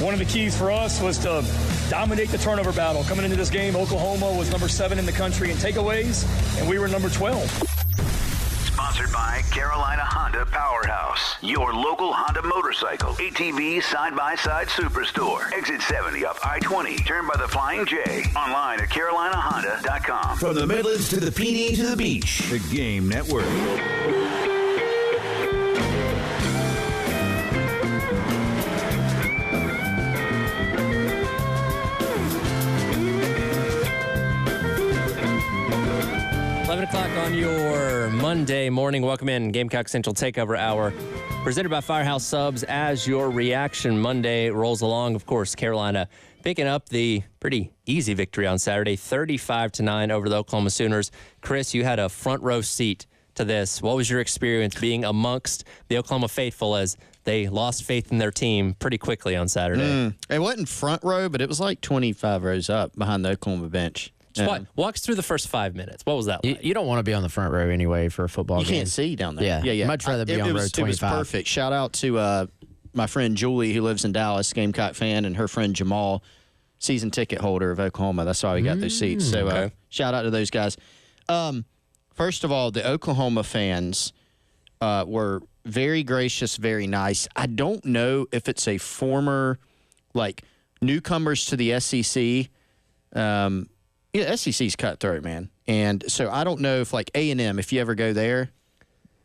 One of the keys for us was to dominate the turnover battle. Coming into this game, Oklahoma was number 7 in the country in takeaways, and we were number 12. Sponsored by Carolina Honda Powerhouse, your local Honda motorcycle, ATV side-by-side superstore. Exit 70 up I-20, turn by the Flying J. Online at carolinahonda.com. From the Midlands to the PD to the beach, the Game Network. 11 o'clock on your Monday morning. Welcome in Gamecock Central Takeover Hour, presented by Firehouse Subs. As your reaction Monday rolls along, of course, Carolina picking up the pretty easy victory on Saturday, 35-9 over the Oklahoma Sooners. Chris, you had a front row seat to this. What was your experience being amongst the Oklahoma faithful as they lost faith in their team pretty quickly on Saturday? It wasn't front row, but it was like 25 rows up behind the Oklahoma bench. Walk us through the first 5 minutes. What was that like? You don't want to be on the front row anyway for a football game. You can't see down there. Yeah. Much rather be on row 25. It was perfect. Shout out to my friend Julie, who lives in Dallas, Gamecock fan, and her friend Jamal, season ticket holder of Oklahoma. That's why we got those seats. So shout out to those guys. First of all, the Oklahoma fans were very gracious, very nice. I don't know if it's a former, newcomers to the SEC. Yeah, SEC's cutthroat, man. And so I don't know if, A&M, if you ever go there,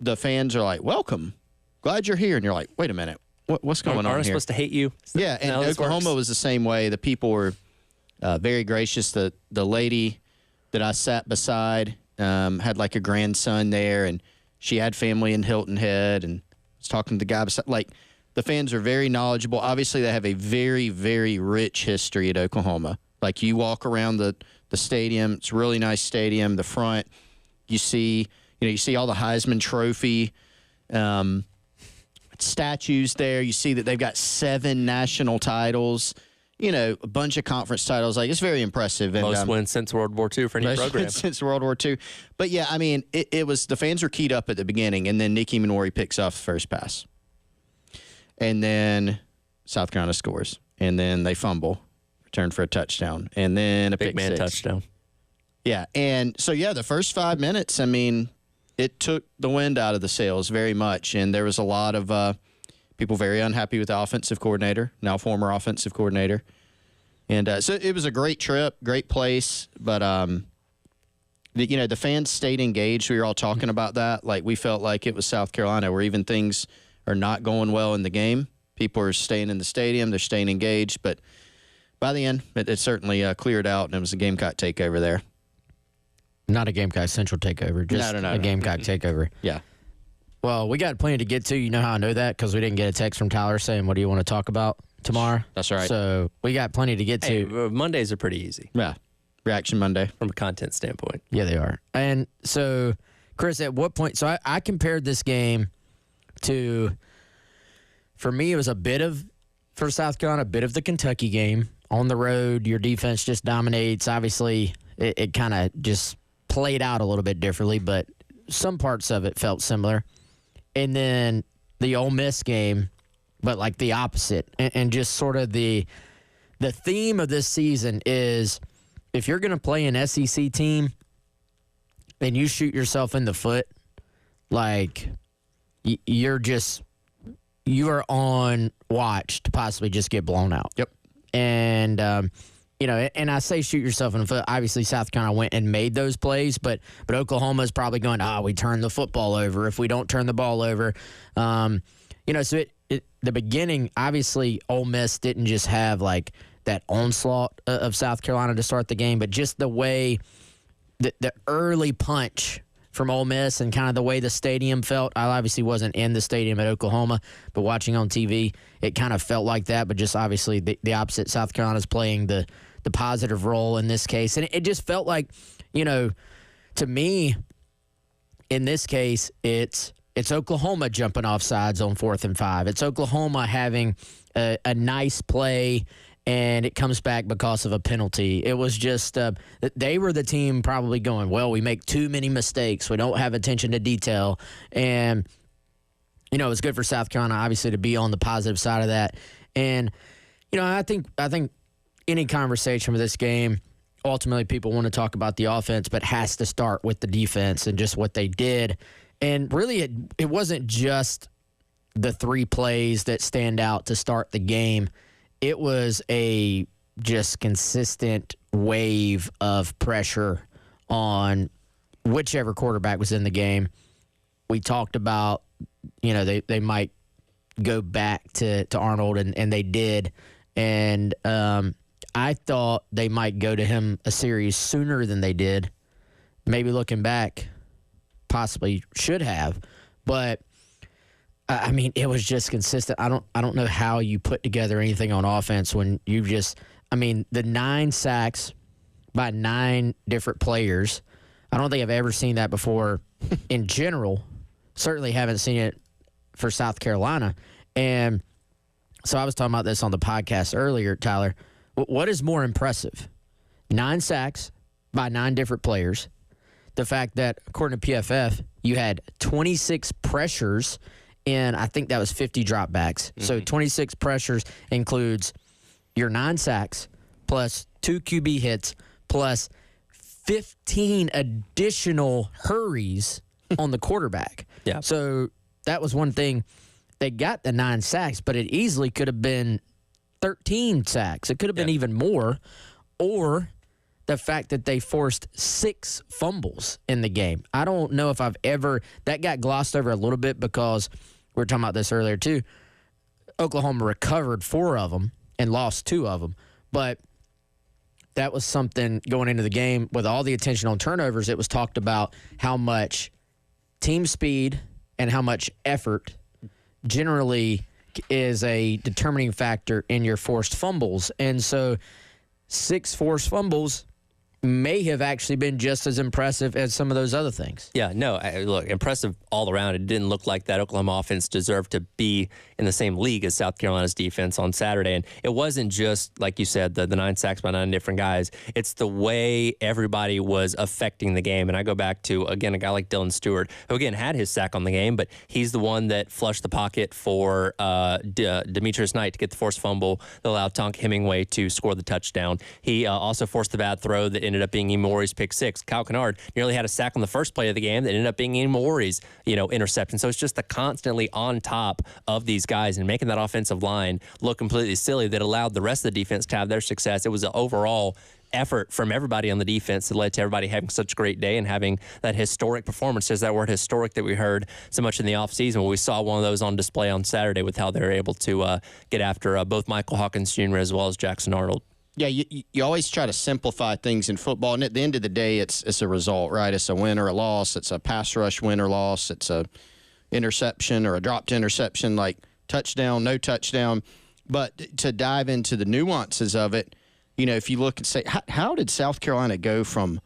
the fans are like, welcome, glad you're here. And you're like, wait a minute, what's going on here? Aren't supposed to hate you? Yeah, and Oklahoma was the same way. The people were very gracious. The lady that I sat beside had, a grandson there, and she had family in Hilton Head and was talking to the guy beside. The fans are very knowledgeable. Obviously, they have a very, very rich history at Oklahoma. You walk around the stadium. It's a really nice stadium. The front, you see all the Heisman Trophy statues there. You see that they've got 7 national titles, a bunch of conference titles. It's very impressive. And, most wins since World War II for any program. Since World War II. But, yeah, I mean, it was the fans were keyed up at the beginning, and then Nicky Minori picks off the first pass. And then South Carolina scores. And then they fumble. Return for a touchdown, and then a big man 6. touchdown. Yeah, and so, the first 5 minutes, I mean, it took the wind out of the sails very much, and there was a lot of people very unhappy with the offensive coordinator, now former offensive coordinator. And so it was a great trip, great place, but, the fans stayed engaged. We were all talking about that. We felt like it was South Carolina, where even things are not going well in the game. People are staying in the stadium, they're staying engaged, but by the end, it certainly cleared out, and it was a Gamecock takeover there. Not a Gamecock Central takeover, just a Gamecock takeover. Yeah. Well, we got plenty to get to. You know how I know that? Because we didn't get a text from Tyler saying, what do you want to talk about tomorrow? That's right. So we got plenty to get to. Mondays are pretty easy. Yeah. Reaction Monday. From a content standpoint. Yeah, they are. And so, Chris, at what point? So I compared this game to, for me, it was for South Carolina, a bit of the Kentucky game. On the road, your defense just dominates. Obviously, it kind of just played out a little bit differently, but some parts of it felt similar. And then the Ole Miss game, but the opposite. And just sort of the theme of this season is if you're going to play an SEC team and you shoot yourself in the foot, you are on watch to possibly just get blown out. Yep. And, and I say shoot yourself in the foot. Obviously, South Carolina went and made those plays, but Oklahoma is probably going, we turned the football over if we don't turn the ball over. So the beginning, obviously, Ole Miss didn't just have, that onslaught of South Carolina to start the game, but just the way the early punch from Ole Miss and kind of the way the stadium felt. I obviously wasn't in the stadium at Oklahoma, but watching on TV, it kind of felt like that, but just obviously the opposite. South Carolina's playing the positive role in this case. And it just felt like, to me, in this case, it's Oklahoma jumping off sides on 4th and 5. It's Oklahoma having a nice play, and it comes back because of a penalty. It was just they were the team probably going, well, we make too many mistakes. We don't have attention to detail. And, it was good for South Carolina, obviously, to be on the positive side of that. And, I think any conversation with this game, ultimately people want to talk about the offense, but has to start with the defense and just what they did. And really, it wasn't just the 3 plays that stand out to start the game. It was a just consistent wave of pressure on whichever quarterback was in the game. We talked about, they might go back to Arnold, and they did. And I thought they might go to him a series sooner than they did. Maybe looking back, possibly should have. But I mean, it was just consistent. I don't know how you put together anything on offense when you just, the 9 sacks by 9 different players. I don't think I've ever seen that before in general. Certainly haven't seen it for South Carolina. And so I was talking about this on the podcast earlier, Tyler. What is more impressive? 9 sacks by 9 different players. The fact that, according to PFF, you had 26 pressures and I think that was 50 dropbacks. Mm-hmm. So 26 pressures includes your 9 sacks plus 2 QB hits plus 15 additional hurries on the quarterback. Yeah. So that was one thing. They got the 9 sacks, but it easily could have been 13 sacks. It could have been even more. Or the fact that they forced 6 fumbles in the game. I don't know if I've ever – that got glossed over a little bit because we were talking about this earlier too. Oklahoma recovered 4 of them and lost 2 of them. But that was something going into the game with all the attention on turnovers. It was talked about how much team speed and how much effort generally is a determining factor in your forced fumbles. And so 6 forced fumbles may have actually been just as impressive as some of those other things. Yeah, no, look, impressive all around. It didn't look like that Oklahoma offense deserved to be in the same league as South Carolina's defense on Saturday. And it wasn't just, like you said, the 9 sacks by 9 different guys. It's the way everybody was affecting the game. And I go back to, again, a guy like Dylan Stewart, who, again, had his sack on the game, but he's the one that flushed the pocket for Demetrius Knight to get the forced fumble that allowed Tonka Hemingway to score the touchdown. He also forced the bad throw that ended up being Imori's pick 6. Kyle Kennard nearly had a sack on the first play of the game that ended up being Imori's, interception. So it's just the constantly on top of these guys and making that offensive line look completely silly that allowed the rest of the defense to have their success. It was an overall effort from everybody on the defense that led to everybody having such a great day and having that historic performance. There's that word historic that we heard so much in the offseason. Well, we saw one of those on display on Saturday with how they were able to get after both Michael Hawkins Jr. as well as Jackson Arnold. Yeah, you always try to simplify things in football, and at the end of the day, it's a result, right? It's a win or a loss. It's a pass rush win or loss. It's a interception or a dropped interception, like touchdown, no touchdown. But to dive into the nuances of it, if you look and say, how did South Carolina go from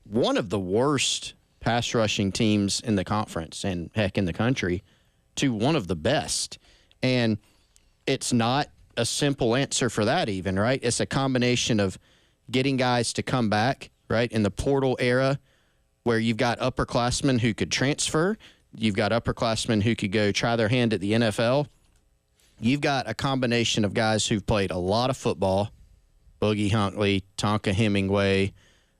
one of the worst pass rushing teams in the conference and, heck, in the country to one of the best? And it's not a simple answer for that even, right? It's a combination of getting guys to come back, right? In the portal era where you've got upperclassmen who could transfer, you've got upperclassmen who could go try their hand at the NFL. You've got a combination of guys who've played a lot of football, Boogie Huntley, Tonka Hemingway,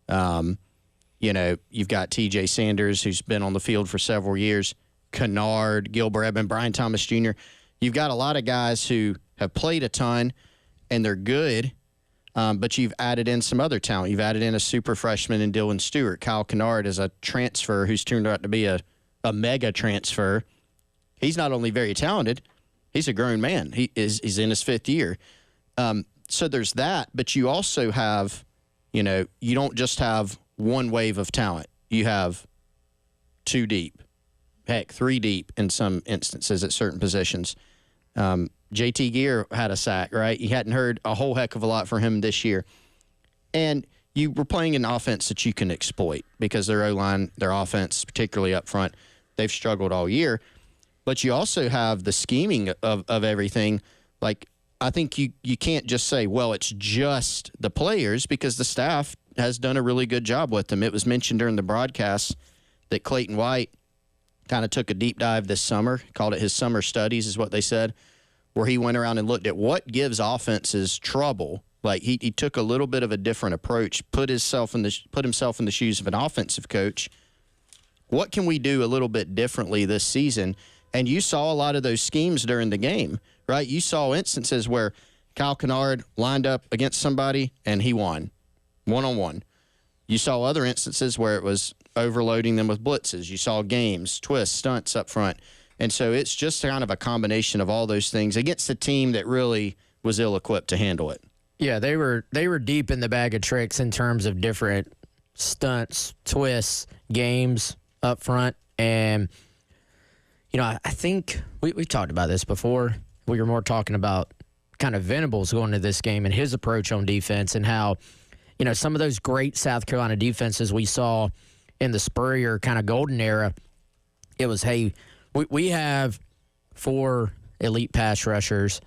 you've got TJ Sanders, who's been on the field for several years, Kennard, Gilbert Edmond, Brian Thomas Jr. You've got a lot of guys who have played a ton, and they're good, but you've added in some other talent. You've added in a super freshman in Dylan Stewart. Kyle Kennard is a transfer who's turned out to be a mega transfer. He's not only very talented, he's a grown man. He's in his 5th year. So there's that, but you also have, you don't just have one wave of talent. You have 2 deep, heck, 3 deep in some instances at certain positions. JT Gear had a sack, right? You hadn't heard a whole heck of a lot from him this year. And you were playing an offense that you can exploit because their O-line, their offense, particularly up front, they've struggled all year. But you also have the scheming of everything. Like, I think you can't just say, well, it's just the players, because the staff has done a really good job with them. It was mentioned during the broadcast that Clayton White kind of took a deep dive this summer, called it his summer studies is what they said, where he went around and looked at what gives offenses trouble. Like he took a little bit of a different approach, put himself in the shoes of an offensive coach. What can we do a little bit differently this season? And you saw a lot of those schemes during the game, right? You saw instances where Kyle Kennard lined up against somebody and he won one-on-one. You saw other instances where it was overloading them with blitzes. You saw games, twists, stunts up front. And so it's just kind of a combination of all those things against a team that really was ill-equipped to handle it. Yeah, they were deep in the bag of tricks in terms of different stunts, twists, games up front. And, you know, I think we talked about this before. We were more talking about kind of Venables going to this game and his approach on defense and how, you know, some of those great South Carolina defenses we saw in the Spurrier kind of golden era, it was, hey, we have 4 elite pass rushers.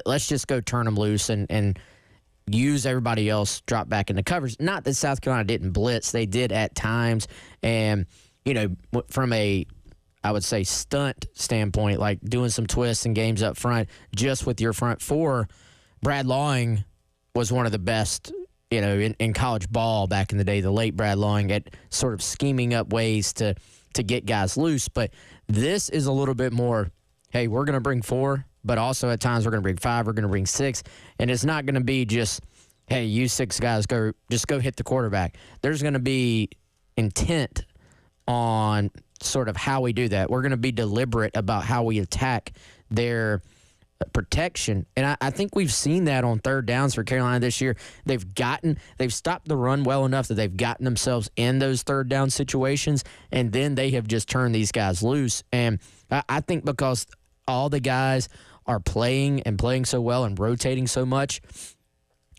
Let's just go turn them loose and use everybody else drop back into coverage. Not that South Carolina didn't blitz. They did at times. And, you know, from a, I would say, stunt standpoint, like doing some twists and games up front, just with your front 4, Brad Lawing was one of the best, you know, in college ball back in the day, the late Brad Lawing, at sort of scheming up ways to get guys loose. But this is a little bit more, hey, we're going to bring 4, but also at times we're going to bring 5, we're going to bring 6. And it's not going to be just, hey, you 6 guys, go hit the quarterback. There's going to be intent on sort of how we do that. We're going to be deliberate about how we attack their protection. And I think we've seen that on third downs for Carolina this year. They've stopped the run well enough that they've gotten themselves in those third down situations, and then they have just turned these guys loose. And I think because all the guys are playing so well and rotating so much,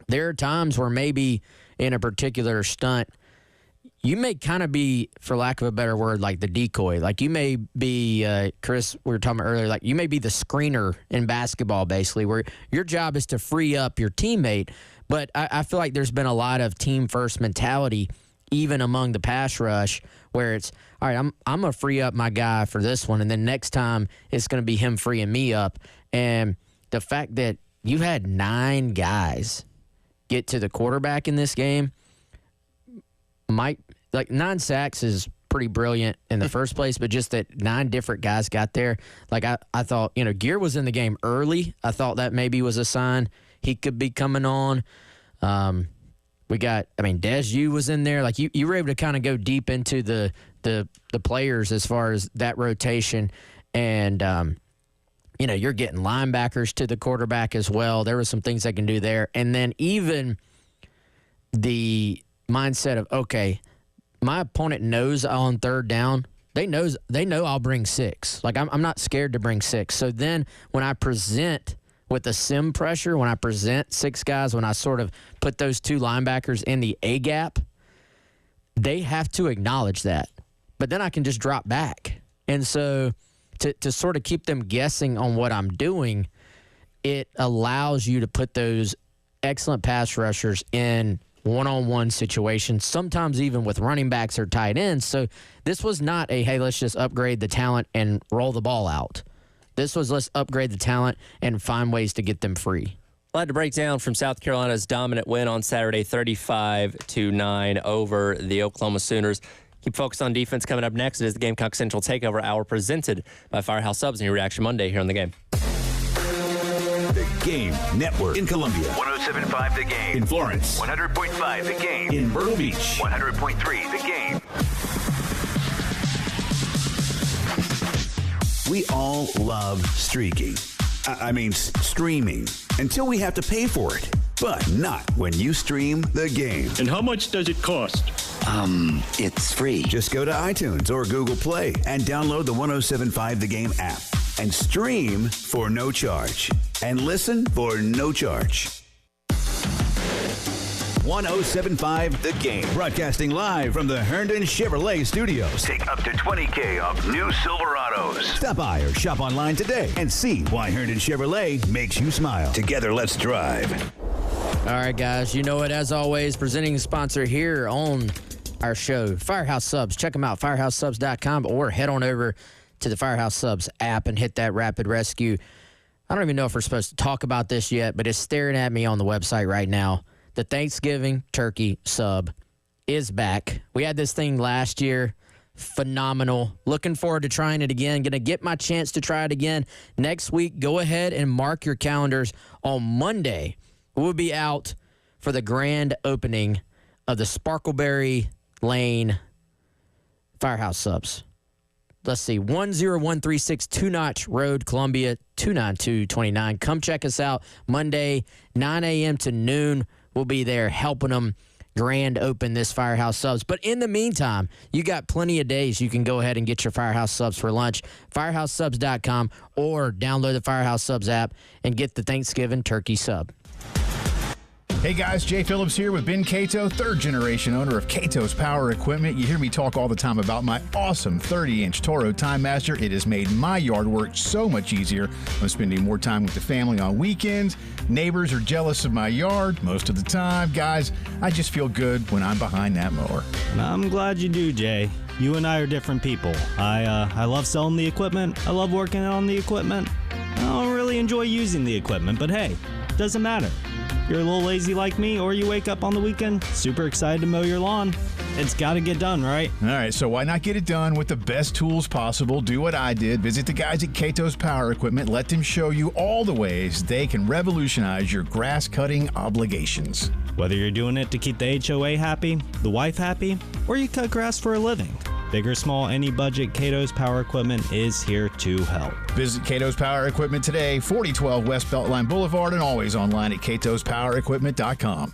there are times where maybe in a particular stunt, you may kind of be, for lack of a better word, like the decoy. Like you may be, Chris, we were talking about earlier, like you may be the screener in basketball, basically, where your job is to free up your teammate. But I feel like there's been a lot of team-first mentality, even among the pass rush, where it's, all right, I'm going to free up my guy for this one, and then next time it's going to be him freeing me up. And the fact that you had 9 guys get to the quarterback in this game, 9 sacks is pretty brilliant in the first place, but just that 9 different guys got there. Like I thought, you know, Gear was in the game early. I thought that maybe was a sign he could be coming on. Des Yu was in there. Like you were able to kind of go deep into the players as far as that rotation. And, you know, you're getting linebackers to the quarterback as well. There were some things they can do there. And then even the mindset of, okay, my opponent knows on third down, they know I'll bring 6. Like I'm not scared to bring 6. So then when I present with the sim pressure, when I present 6 guys, when I sort of put those 2 linebackers in the A gap, they have to acknowledge that. But then I can just drop back. And so to sort of keep them guessing on what I'm doing, it allows you to put those excellent pass rushers in one-on-one situations, sometimes even with running backs or tight ends. So this was not a, hey, let's just upgrade the talent and roll the ball out. This was, let's upgrade the talent and find ways to get them free. A lot to break down from South Carolina's dominant win on Saturday, 35-9 over the Oklahoma Sooners. Keep focused on defense. Coming up next, it is the Gamecock Central Takeover Hour presented by Firehouse Subs and your Reaction Monday here on The Game. The Game Network in Columbia. 107.5 The Game. In Florence. 100.5 The Game. In Myrtle Beach. 100.3 The Game. We all love streaking. I mean, streaming. Until we have to pay for it. But not when you stream The Game. And how much does it cost? It's free. Just go to iTunes or Google Play and download the 107.5 The Game app. And stream for no charge. And listen for no charge. 107.5 The Game. Broadcasting live from the Herndon Chevrolet Studios. Take up to $20,000 off new Silverados. Stop by or shop online today and see why Herndon Chevrolet makes you smile. Together, let's drive. All right, guys, you know it, as always, presenting sponsor here on our show, Firehouse Subs. Check them out, firehousesubs.com, or head on over to the Firehouse Subs app and hit that Rapid Rescue I don't even know if we're supposed to talk about this yet, but it's staring at me on the website right now. The Thanksgiving turkey sub is back. We had this thing last year. Phenomenal. Looking forward to trying it again. Going to get my chance to try it again next week. Go ahead and mark your calendars. On Monday, we'll be out for the grand opening of the Sparkleberry Lane Firehouse Subs. Let's see, 10136 Two Notch Road, Columbia, 29229. Come check us out Monday, 9 a.m. to noon. We'll be there helping them grand open this Firehouse Subs. But in the meantime, you got plenty of days you can go ahead and get your Firehouse Subs for lunch. FirehouseSubs.com, or download the Firehouse Subs app and get the Thanksgiving turkey sub. Hey guys, Jay Phillips here with Ben Cato, third generation owner of Cato's Power Equipment. You hear me talk all the time about my awesome 30-inch Toro Time Master. It has made my yard work so much easier. I'm spending more time with the family on weekends. Neighbors are jealous of my yard most of the time. Guys, I just feel good when I'm behind that mower. I'm glad you do, Jay. You and I are different people. I love selling the equipment. I love working on the equipment. I don't really enjoy using the equipment, but hey, doesn't matter. You're a little lazy like me, or you wake up on the weekend super excited to mow your lawn. It's got to get done, right? All right, so why not get it done with the best tools possible? Do what I did. Visit the guys at Cato's Power Equipment. Let them show you all the ways they can revolutionize your grass cutting obligations. Whether you're doing it to keep the HOA happy, the wife happy, or you cut grass for a living. Big or small, any budget, Cato's Power Equipment is here to help. Visit Cato's Power Equipment today, 4012 West Beltline Boulevard, and always online at catospowerequipment.com.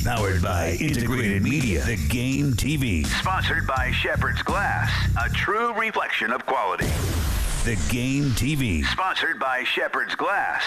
Powered by Integrated Media, The Game TV. Sponsored by Shepherd's Glass, a true reflection of quality. The Game TV. Sponsored by Shepherd's Glass.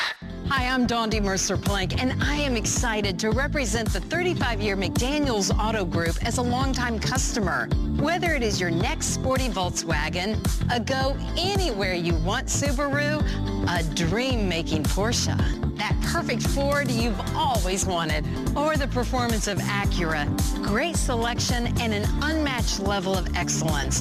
Hi, I'm Dondi Mercer-Plank, and I am excited to represent the 35-year McDaniels Auto Group as a longtime customer. Whether it is your next sporty Volkswagen, a go-anywhere-you-want Subaru, a dream-making Porsche, that perfect Ford you've always wanted, or the performance of Acura, great selection and an unmatched level of excellence.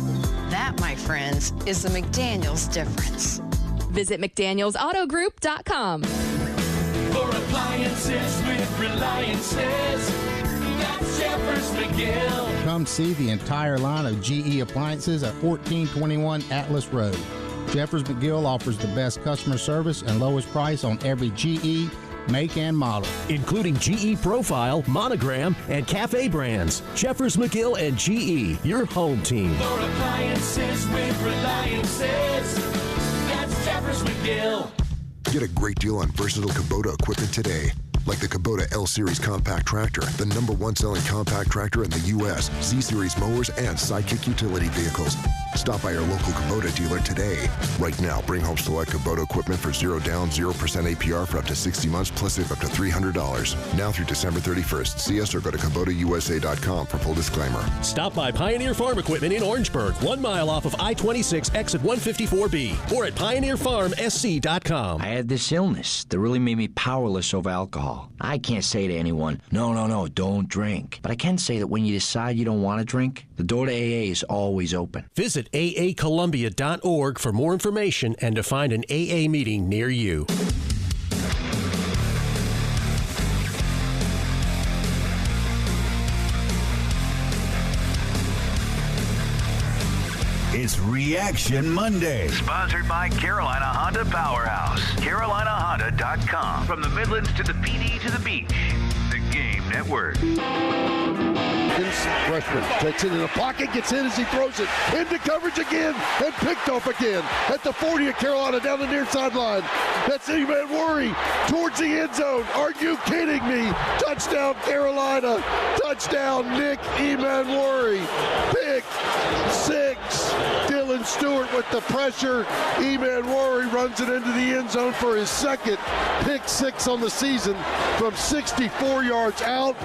That, my friends, is the McDaniels difference. Visit McDanielsAutoGroup.com. For appliances with Reliances, that's Jeffers McGill. Come see the entire line of GE appliances at 1421 Atlas Road. Jeffers McGill offers the best customer service and lowest price on every GE make and model, including GE Profile, Monogram, and Cafe brands. Jeffers McGill and GE, your home team. For appliances with Reliances, that's Jeffers McGill. Get a great deal on versatile Kubota equipment today. Like the Kubota L-Series compact tractor, the #1 selling compact tractor in the U.S., Z-Series mowers, and Sidekick utility vehicles. Stop by your local Kubota dealer today. Right now, bring home select Kubota equipment for 0 down, 0% APR for up to 60 months, plus save up to $300. Now through December 31st. See us or go to KubotaUSA.com for full disclaimer. Stop by Pioneer Farm Equipment in Orangeburg, 1 mile off of I-26 exit 154B, or at PioneerFarmSC.com. I had this illness that really made me powerless over alcohol. I can't say to anyone, no, don't drink. But I can say that when you decide you don't want to drink, the door to AA is always open. Visit aacolumbia.org for more information and to find an AA meeting near you. It's Reaction Monday. Sponsored by Carolina Honda Powerhouse. CarolinaHonda.com. From the Midlands to the PD to the beach. The Game Network. Freshman takes it in the pocket, gets in as he throws it into coverage again, and picked off again at the 40 of Carolina down the near sideline. That's Eman Worry towards the end zone. Are you kidding me? Touchdown Carolina. Touchdown Nick Eman Worry. Pick 6. Dylan Stewart with the pressure. Eman Worry runs it into the end zone for his second pick 6 on the season from 64 yards out.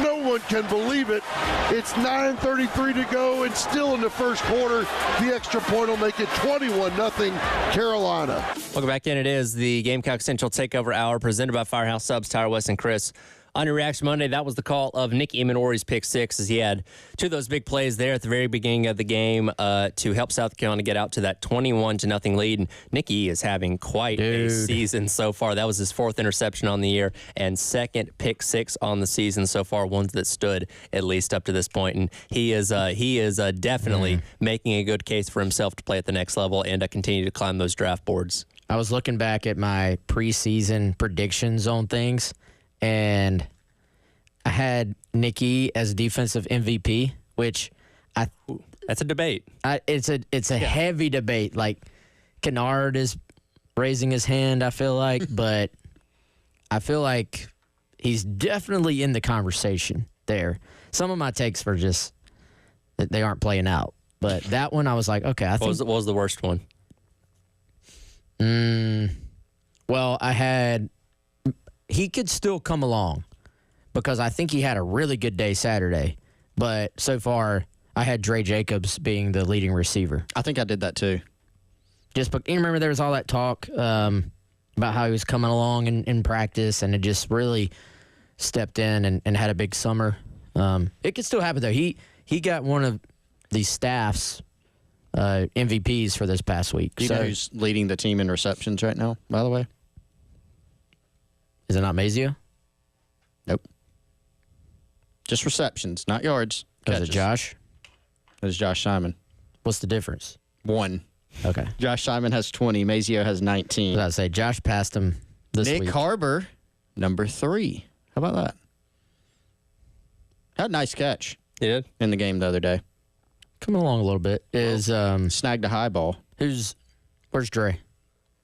No one can believe it. It's 9:33 to go and still in the first quarter. The extra point will make it 21-0 Carolina. Welcome back in. It is the Gamecock Central Takeover Hour presented by Firehouse Subs, Tyler West and Chris On your Reaction Monday, that was the call of Nick Emanori's pick six, as he had two of those big plays there at the very beginning of the game to help South Carolina get out to that 21-0 lead. And Nicky is having quite a season so far. That was his fourth interception on the year and second pick six on the season so far, ones that stood at least up to this point. And he is definitely making a good case for himself to play at the next level and continue to climb those draft boards. I was looking back at my preseason predictions on things, and I had Nicky as defensive MVP, which that's a debate. It's a heavy debate. Like, Kennard is raising his hand, I feel like, but I feel like he's definitely in the conversation there. Some of my takes were just that they aren't playing out, but that one I was like, okay, I think. What was the worst one? Well, he could still come along because I think he had a really good day Saturday. But so far, I had Dre Jacobs being the leading receiver. I think I did that too. You remember there was all that talk about how he was coming along in practice, and it just really stepped in and had a big summer. It could still happen, though. He got one of the staff's MVPs for this past week. Do you know who's leading the team in receptions right now, by the way? Is it not Mazio? Nope. Just receptions, not yards. Is it Josh? It is Josh Simon. What's the difference? 1. Okay. Josh Simon has 20. Mazio has 19. I was say Josh passed him this week. Nick Harbor, number 3. How about that? Had a nice catch. He did? In the game the other day. Coming along a little bit. Snagged a high ball. Where's Dre?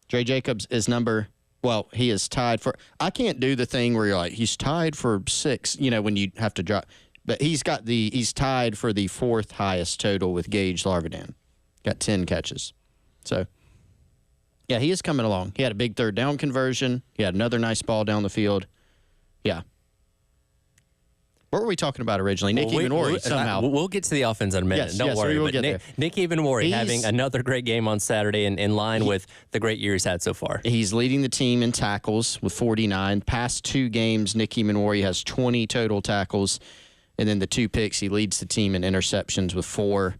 Dre Jacobs is he is tied for. I can't do the thing where you're like, he's tied for 6, when you have to drop. But he's tied for the 4th highest total with Gage Larvidan. Got 10 catches. So, yeah, he is coming along. He had a big third down conversion. He had another nice ball down the field. Yeah. What were we talking about originally? Nick Emanori, somehow. We'll get to the offense in a minute. Don't worry. We will but get Nick Emanori having another great game on Saturday in line with the great year he's had so far. He's leading the team in tackles with 49. Past 2 games, Nick Emanori has 20 total tackles. And then the 2 picks, he leads the team in interceptions with 4.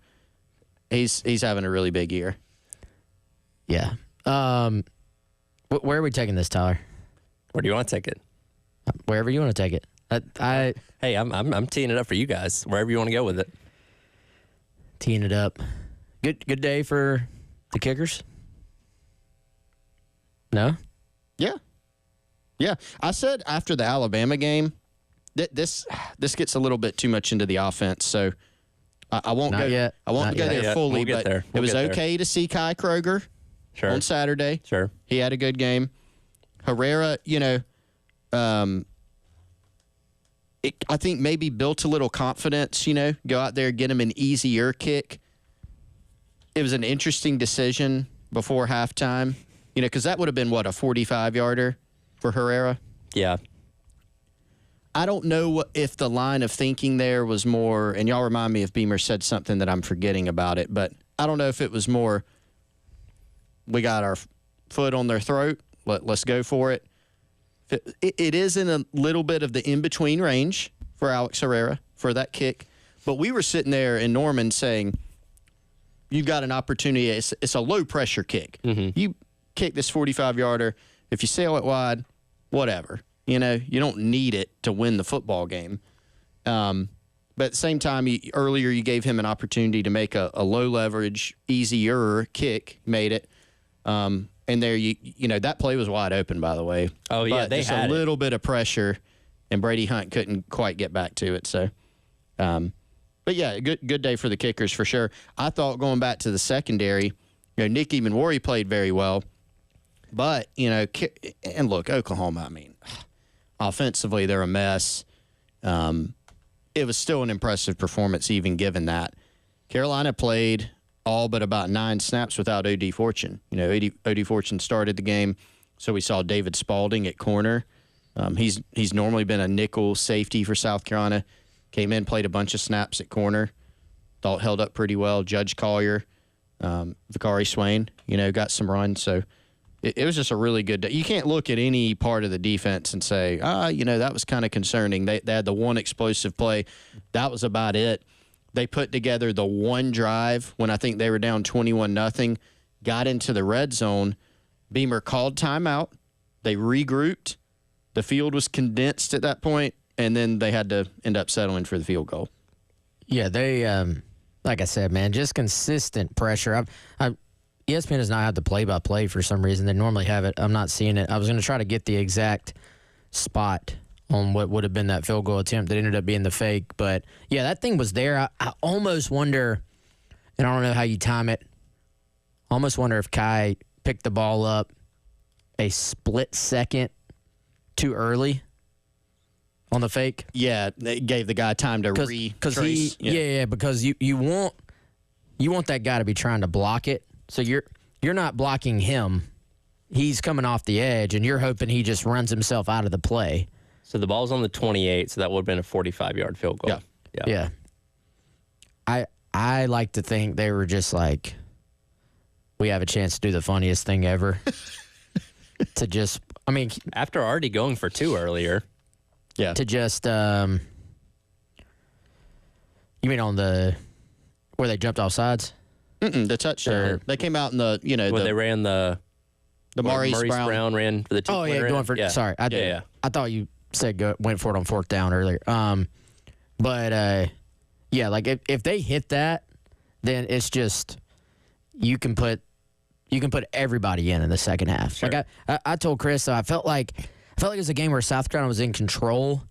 He's having a really big year. Yeah. Where are we taking this, Tyler? Where do you want to take it? Wherever you want to take it. Hey, I'm teeing it up for you guys. Wherever you want to go with it. Teeing it up. Good day for the kickers? No? Yeah. Yeah. I said after the Alabama game, this gets a little bit too much into the offense, so I won't Not go yet. I won't Not go yet. there fully, We'll get but there. it was okay to see Kai Kroger on Saturday. Sure. He had a good game. Herrera, I think maybe built a little confidence, go out there, get him an easier kick. It was an interesting decision before halftime, because that would have been, a 45-yarder for Herrera? Yeah. I don't know if the line of thinking there was more, and y'all remind me if Beamer said something that I'm forgetting about it, but I don't know if it was more, we got our foot on their throat, let's go for it. It is in a little bit of the in-between range for Alex Herrera for that kick. But we were sitting there in Norman saying, you've got an opportunity. It's a low-pressure kick. Mm-hmm. You kick this 45-yarder. If you sail it wide, whatever. You don't need it to win the football game. But at the same time, earlier you gave him an opportunity to make a low-leverage, easier kick, made it. And there, that play was wide open, by the way. Oh, yeah, but they just had a little bit of pressure, and Brady Hunt couldn't quite get back to it. So, but yeah, good day for the kickers for sure. I thought going back to the secondary, Nick Emanori played very well. But, and look, Oklahoma, offensively, they're a mess. It was still an impressive performance, even given that. Carolina played all but about 9 snaps without O.D. Fortune. O.D. Fortune started the game, so we saw David Spalding at corner. He's normally been a nickel safety for South Carolina. Came in, played a bunch of snaps at corner. Thought held up pretty well. Judge Collier, Vicari Swain, got some runs. So it was just a really good day. You can't look at any part of the defense and say, that was kind of concerning. They had the one explosive play. That was about it. They put together the one drive when I think they were down 21-0, got into the red zone. Beamer called timeout. They regrouped. The field was condensed at that point, and then they had to end up settling for the field goal. Yeah, they, like I said, man, just consistent pressure. ESPN does not have the play-by-play for some reason. They normally have it. I'm not seeing it. I was going to try to get the exact spot on what would have been that field goal attempt that ended up being the fake. But, yeah, that thing was there. I almost wonder, and I don't know how you time it, I almost wonder if Kai picked the ball up a split second too early on the fake. Yeah, it gave the guy time to retrace. Because you want that guy to be trying to block it. So you're not blocking him. He's coming off the edge, and you're hoping he just runs himself out of the play. So the ball's on the 28, so that would have been a 45-yard field goal. Yeah. I like to think they were just like, we have a chance to do the funniest thing ever. After already going for 2 earlier. Yeah. To just, you mean on where they jumped off sides? The touchdown. They came out in the, they ran the Maurice Brown ran for the 2 pointer. Going for, sorry. I thought you said went for it on 4th down earlier. If they hit that, then it's just, you can put everybody in the second half. Sure. Like I told Chris, I felt like it was a game where South Carolina was in control,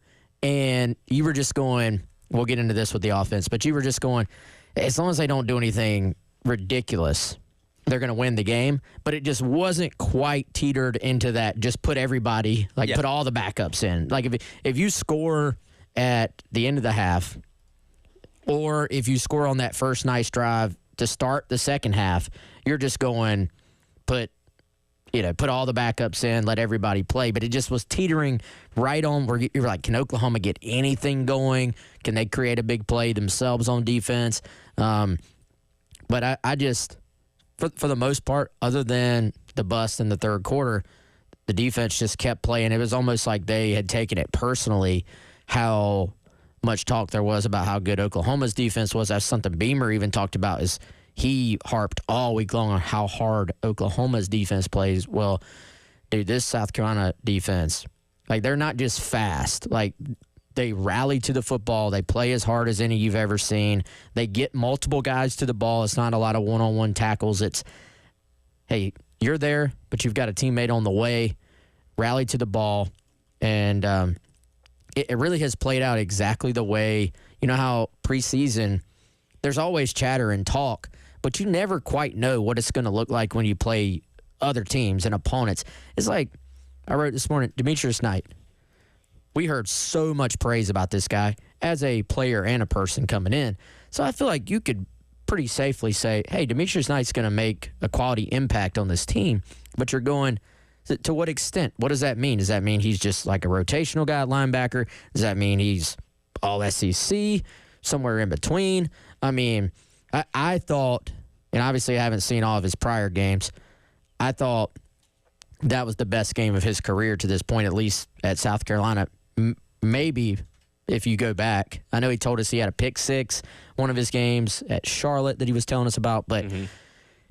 and you were just going, we'll get into this with the offense, but you were just going, as long as they don't do anything ridiculous, they're going to win the game. But it just wasn't quite teetered into that, just put everybody, put all the backups in. Like if you score at the end of the half, or if you score on that first nice drive to start the second half, you're just going, put all the backups in, let everybody play. But it just was teetering right on where you're like, can Oklahoma get anything going? Can they create a big play themselves on defense? But I just, for the most part, other than the bust in the third quarter, the defense just kept playing. It was almost like they had taken it personally, how much talk there was about how good Oklahoma's defense was. That's something Beamer even talked about, is he harped all week long on how hard Oklahoma's defense plays. Well, dude, this South Carolina defense, they're not just fast. They rally to the football. They play as hard as any you've ever seen. They get multiple guys to the ball. It's not a lot of one-on-one tackles. It's, hey, you're there, but you've got a teammate on the way. Rally to the ball. And it really has played out exactly the way, how preseason, there's always chatter and talk, but you never quite know what it's going to look like when you play other teams and opponents. It's like, I wrote this morning, Demetrius Knight. We heard so much praise about this guy as a player and a person coming in. So I feel like you could pretty safely say, hey, Demetrius Knight's going to make a quality impact on this team. But you're going, to what extent? What does that mean? Does that mean he's just like a rotational guy at linebacker? Does that mean he's all SEC, somewhere in between? I mean, I thought, and obviously I haven't seen all of his prior games, I thought that was the best game of his career to this point, at least at South Carolina. Maybe if you go back. I know he told us he had a pick six one of his games at Charlotte that he was telling us about, but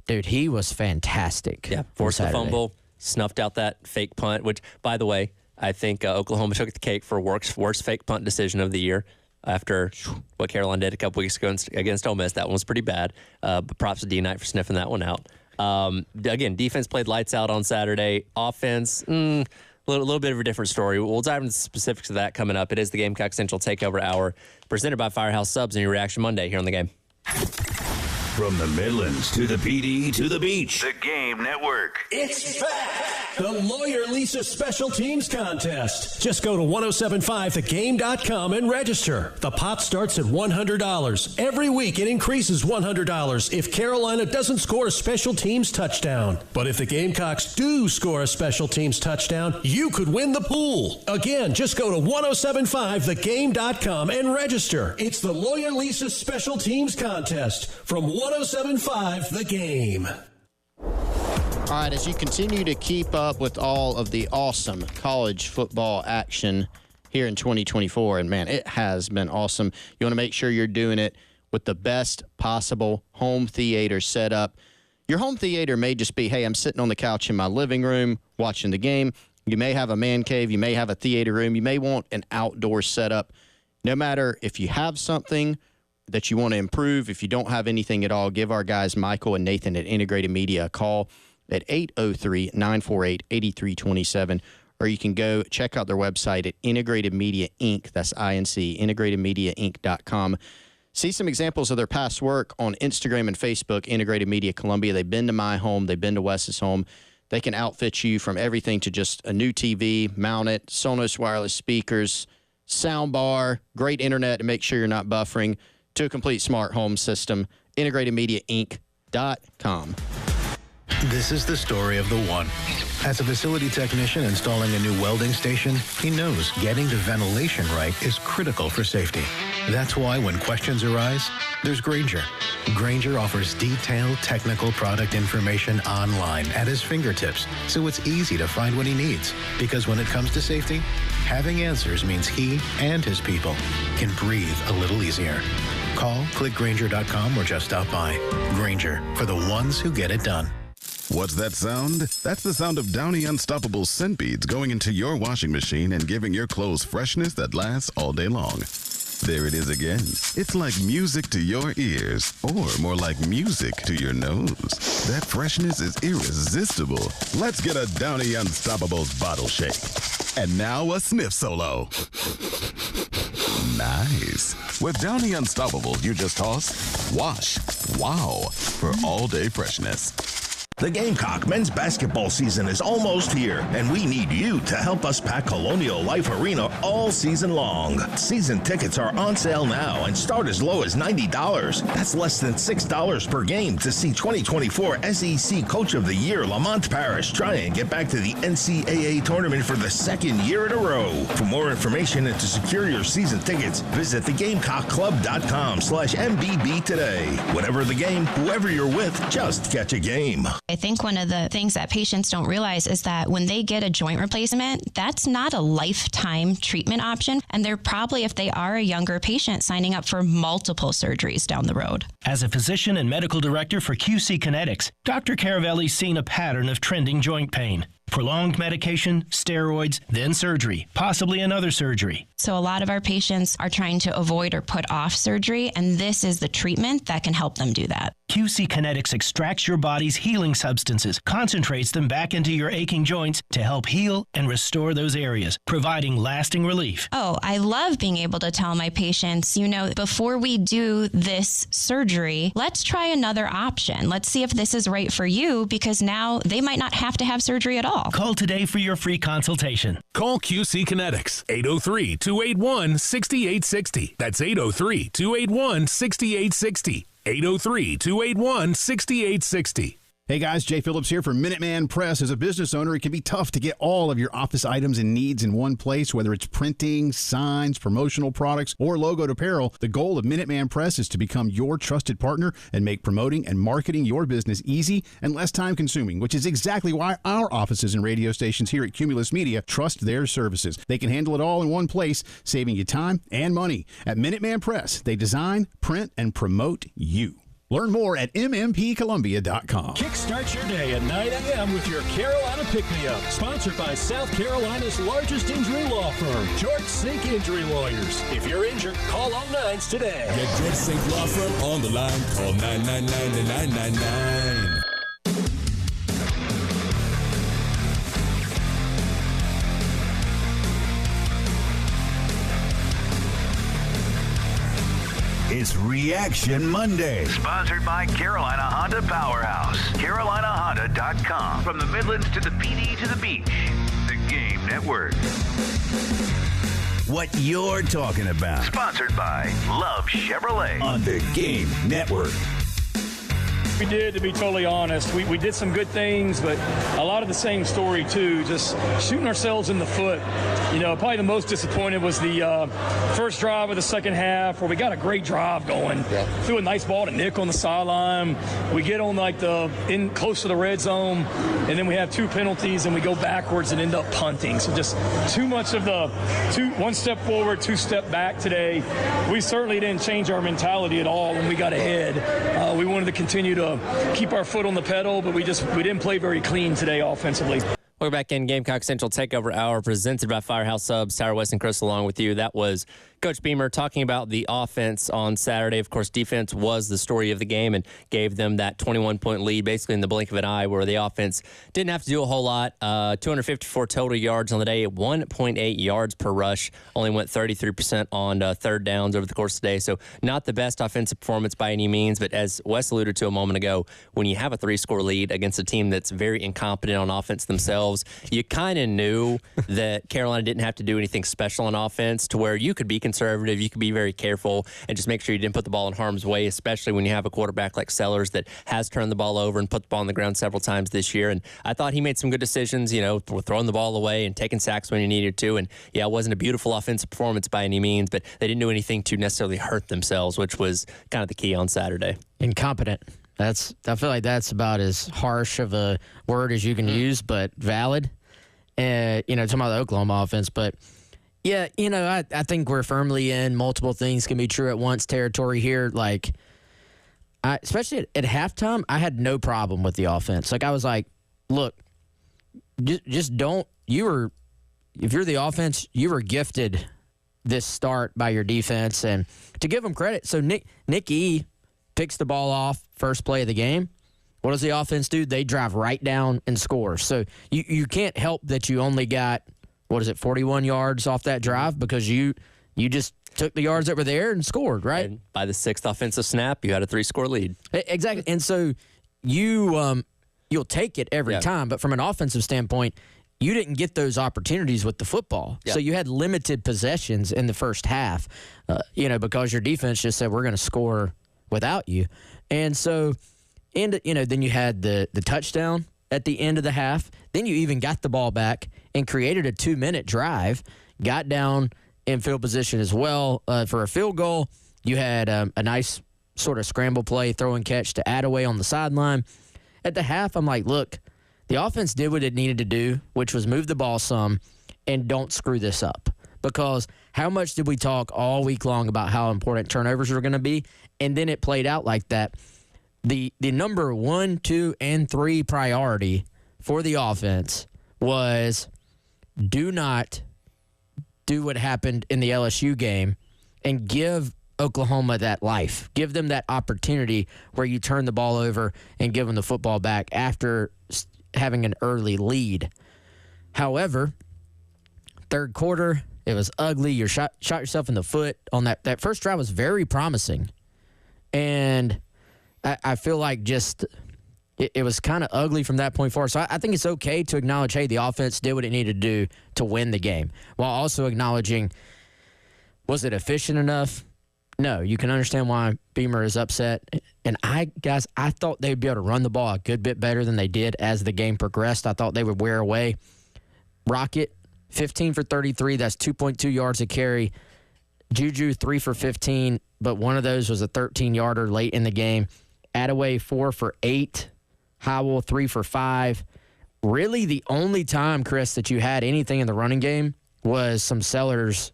dude, he was fantastic. Yeah, forced the fumble, snuffed out that fake punt, which, by the way, I think Oklahoma took the cake for worst fake punt decision of the year after what Carolina did a couple weeks ago against Ole Miss. That one was pretty bad, but props to D Knight for sniffing that one out. Again, defense played lights out on Saturday. Offense, a little bit of a different story. We'll dive into the specifics of that coming up. It is the Gamecock Central Takeover Hour, presented by Firehouse Subs and your Reaction Monday here on the game. From the Midlands to the PD to the beach. The Game Network. It's back! The Lawyer Lisa Special Teams Contest. Just go to 1075thegame.com and register. The pot starts at $100. Every week it increases $100 if Carolina doesn't score a special teams touchdown. But if the Gamecocks do score a special teams touchdown, you could win the pool. Again, just go to 1075thegame.com and register. It's the Lawyer Lisa Special Teams Contest from 1075 The Game. All right, as you continue to keep up with all of the awesome college football action here in 2024, and man, it has been awesome. You want to make sure you're doing it with the best possible home theater setup. Your home theater may just be, hey, I'm sitting on the couch in my living room watching the game. You may have a man cave. You may have a theater room. You may want an outdoor setup. No matter if you have something that you want to improve, if you don't have anything at all, give our guys Michael and Nathan at Integrated Media a call at 803-948-8327, or you can go check out their website at Integrated Media Inc. That's INC, integratedmediainc.com. See some examples of their past work on Instagram and Facebook, Integrated Media Columbia. They've been to my home. They've been to Wes's home. They can outfit you from everything to just a new TV, mount it, Sonos wireless speakers, sound bar, great internet to make sure you're not buffering, to a complete smart home system, integratedmediainc.com. This is the story of the one. As a facility technician installing a new welding station, he knows getting the ventilation right is critical for safety. That's why when questions arise, there's Grainger. Grainger offers detailed technical product information online at his fingertips, so it's easy to find what he needs. Because when it comes to safety, having answers means he and his people can breathe a little easier. Call, click Grainger.com, or just stop by. Grainger, for the ones who get it done. What's that sound? That's the sound of Downy Unstoppable scent beads going into your washing machine and giving your clothes freshness that lasts all day long. There it is again. It's like music to your ears, or more like music to your nose. That freshness is irresistible. Let's get a Downy Unstoppables bottle shake. And now a sniff solo. Nice. With Downy Unstoppables, you just toss, wash, wow, for all-day freshness. The Gamecock men's basketball season is almost here, and we need you to help us pack Colonial Life Arena all season long. Season tickets are on sale now and start as low as $90. That's less than $6 per game to see 2024 SEC Coach of the Year Lamont Parrish try and get back to the NCAA tournament for the second year in a row. For more information and to secure your season tickets, visit thegamecockclub.com/MBB today. Whatever the game, whoever you're with, just catch a game. I think one of the things that patients don't realize is that when they get a joint replacement, that's not a lifetime treatment option. And they're probably, if they are a younger patient, signing up for multiple surgeries down the road. As a physician and medical director for QC Kinetics, Dr. Caravelli's seen a pattern of trending joint pain. Prolonged medication, steroids, then surgery, possibly another surgery. So a lot of our patients are trying to avoid or put off surgery, and this is the treatment that can help them do that. QC Kinetics extracts your body's healing substances, concentrates them back into your aching joints to help heal and restore those areas, providing lasting relief. Oh, I love being able to tell my patients, before we do this surgery, let's try another option. Let's see if this is right for you, because now they might not have to have surgery at all. Call today for your free consultation. Call QC Kinetics, 803-281-6860. That's 803-281-6860. 803-281-6860. Hey guys, Jay Phillips here from Minuteman Press. As a business owner, it can be tough to get all of your office items and needs in one place, whether it's printing, signs, promotional products, or logoed apparel. The goal of Minuteman Press is to become your trusted partner and make promoting and marketing your business easy and less time-consuming, which is exactly why our offices and radio stations here at Cumulus Media trust their services. They can handle it all in one place, saving you time and money. At Minuteman Press, they design, print, and promote you. Learn more at mmpcolumbia.com. Kickstart your day at 9 a.m. with your Carolina Pick-Me-Up. Sponsored by South Carolina's largest injury law firm, George Sink Injury Lawyers. If you're injured, call all nines today. Get George Sink Law Firm on the line. Call 999-999. It's Reaction Monday. Sponsored by Carolina Honda Powerhouse. CarolinaHonda.com. From the Midlands to the PD to the beach. The Game Network. What you're talking about. Sponsored by Love Chevrolet. On the Game Network. We did, to be totally honest. We did some good things, but a lot of the same story, too, just shooting ourselves in the foot. Probably the most disappointed was the first drive of the second half where we got a great drive going. Yeah. Threw a nice ball to Nick on the sideline. We get on close to the red zone, and then we have 2 penalties, and we go backwards and end up punting. So just too much of the 1 step forward, 2 step back today. We certainly didn't change our mentality at all when we got ahead. We wanted to continue to keep our foot on the pedal, but we didn't play very clean today offensively. We're back in Gamecock Central Takeover Hour presented by Firehouse Subs. Tyler West and Chris along with you. That was Coach Beamer talking about the offense on Saturday. Of course, defense was the story of the game and gave them that 21-point lead basically in the blink of an eye, where the offense didn't have to do a whole lot. 254 total yards on the day, 1.8 yards per rush. Only went 33% on third downs over the course of the day. So not the best offensive performance by any means, but as Wes alluded to a moment ago, when you have a 3-score lead against a team that's very incompetent on offense themselves, you kind of knew that Carolina didn't have to do anything special on offense to where you could be conservative, you could be very careful, and just make sure you didn't put the ball in harm's way, especially when you have a quarterback like Sellers that has turned the ball over and put the ball on the ground several times this year. And I thought he made some good decisions, throwing the ball away and taking sacks when he needed to. And yeah, it wasn't a beautiful offensive performance by any means, but they didn't do anything to necessarily hurt themselves, which was kind of the key on Saturday. Incompetent. I feel like that's about as harsh of a word as you can use, but valid. Talking about the Oklahoma offense, but yeah, I think we're firmly in multiple things can be true at once territory here. Like, especially at halftime, I had no problem with the offense. Like, I was like, look, just don't. If you're the offense, you were gifted this start by your defense, and to give them credit. So Nick E picks the ball off first play of the game. What does the offense do? They drive right down and score. So you can't help that you only got, 41 yards off that drive because you just took the yards that were there and scored, right? And by the 6th offensive snap, you had a 3-score lead. Exactly. And so you'll take it every time, but from an offensive standpoint, you didn't get those opportunities with the football. Yeah. So you had limited possessions in the first half, because your defense just said, we're going to score without you. And so, then you had the touchdown at the end of the half. Then you even got the ball back and created a 2-minute drive, got down in field position as well for a field goal. You had a nice sort of scramble play, throw and catch to Attaway on the sideline. At the half, I'm like, look, the offense did what it needed to do, which was move the ball some and don't screw this up. Because how much did we talk all week long about how important turnovers are going to be? And then it played out like that. The number 1, 2, and 3 priority for the offense was do not do what happened in the LSU game and give Oklahoma that life. Give them that opportunity where you turn the ball over and give them the football back after having an early lead. However, third quarter, it was ugly. You shot yourself in the foot on that first drive was very promising. And I feel like just it was kind of ugly from that point forward. So I think it's okay to acknowledge, hey, the offense did what it needed to do to win the game, while also acknowledging, was it efficient enough? No, you can understand why Beamer is upset. And I thought they'd be able to run the ball a good bit better than they did as the game progressed. I thought they would wear away. Rocket, 15 for 33. That's 2.2 yards a carry. Juju, 3 for 15, but one of those was a 13-yarder late in the game. Attaway, 4 for 8. Howell, 3 for 5. Really the only time, Chris, that you had anything in the running game was some Sellers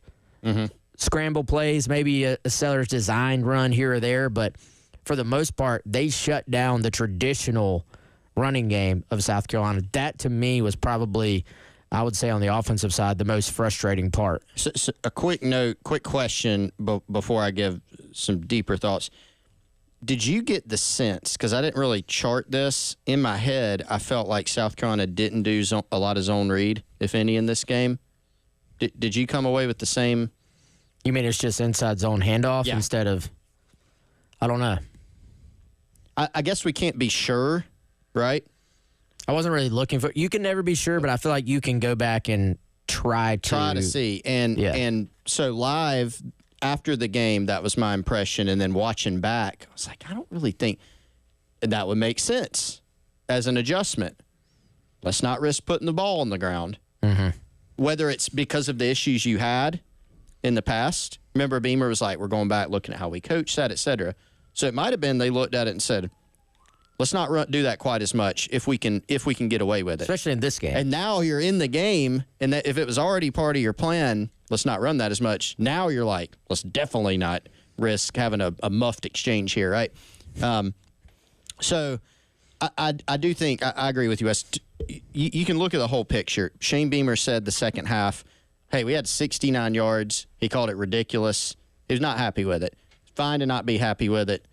scramble plays, maybe a Sellers designed run here or there, but for the most part, they shut down the traditional running game of South Carolina. That, to me, was probably, I would say, on the offensive side, the most frustrating part. So a quick question before I give some deeper thoughts. Did you get the sense, because I didn't really chart this, in my head, I felt like South Carolina didn't do a lot of zone read, if any, in this game? Did you come away with the same? You mean it's just inside zone handoff instead of, I don't know. I guess we can't be sure, right? I wasn't really looking for, you can never be sure, but I feel like you can go back and try to see. And so live after the game, that was my impression. And then watching back, I was like, I don't really think, that would make sense as an adjustment. Let's not risk putting the ball on the ground. Mm-hmm. Whether it's because of the issues you had in the past. Remember, Beamer was like, we're going back looking at how we coached that, et cetera. So it might have been they looked at it and said, let's not do that quite as much if we can get away with it. Especially in this game. And now you're in the game, and that if it was already part of your plan, let's not run that as much. Now you're like, let's definitely not risk having a muffed exchange here, right? So I do think I agree with you, Wes. You can look at the whole picture. Shane Beamer said the second half, hey, we had 69 yards. He called it ridiculous. He was not happy with it. Fine to not be happy with it.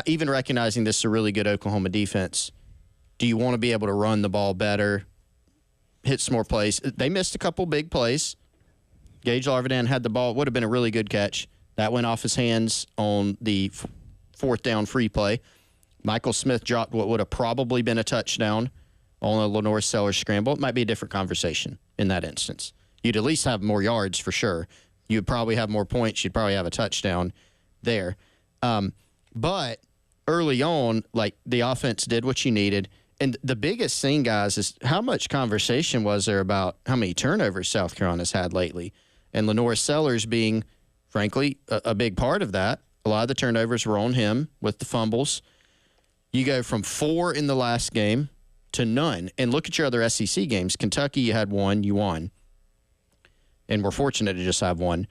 Even recognizing this is a really good Oklahoma defense, do you want to be able to run the ball better, hit some more plays? They missed a couple big plays. Gage Larvidan had the ball. It would have been a really good catch. That went off his hands on the fourth down free play. Michael Smith dropped what would have probably been a touchdown on a Lenore Sellers scramble. It might be a different conversation in that instance. You'd at least have more yards for sure. You'd probably have more points. You'd probably have a touchdown there. But early on, like, the offense did what you needed. And the biggest thing, guys, is how much conversation was there about how many turnovers South Carolina's had lately? And Lenore Sellers being, frankly, a big part of that. A lot of the turnovers were on him with the fumbles. You go from 4 in the last game to none. And look at your other SEC games. Kentucky, you had 1, you won. And we're fortunate to just have 1.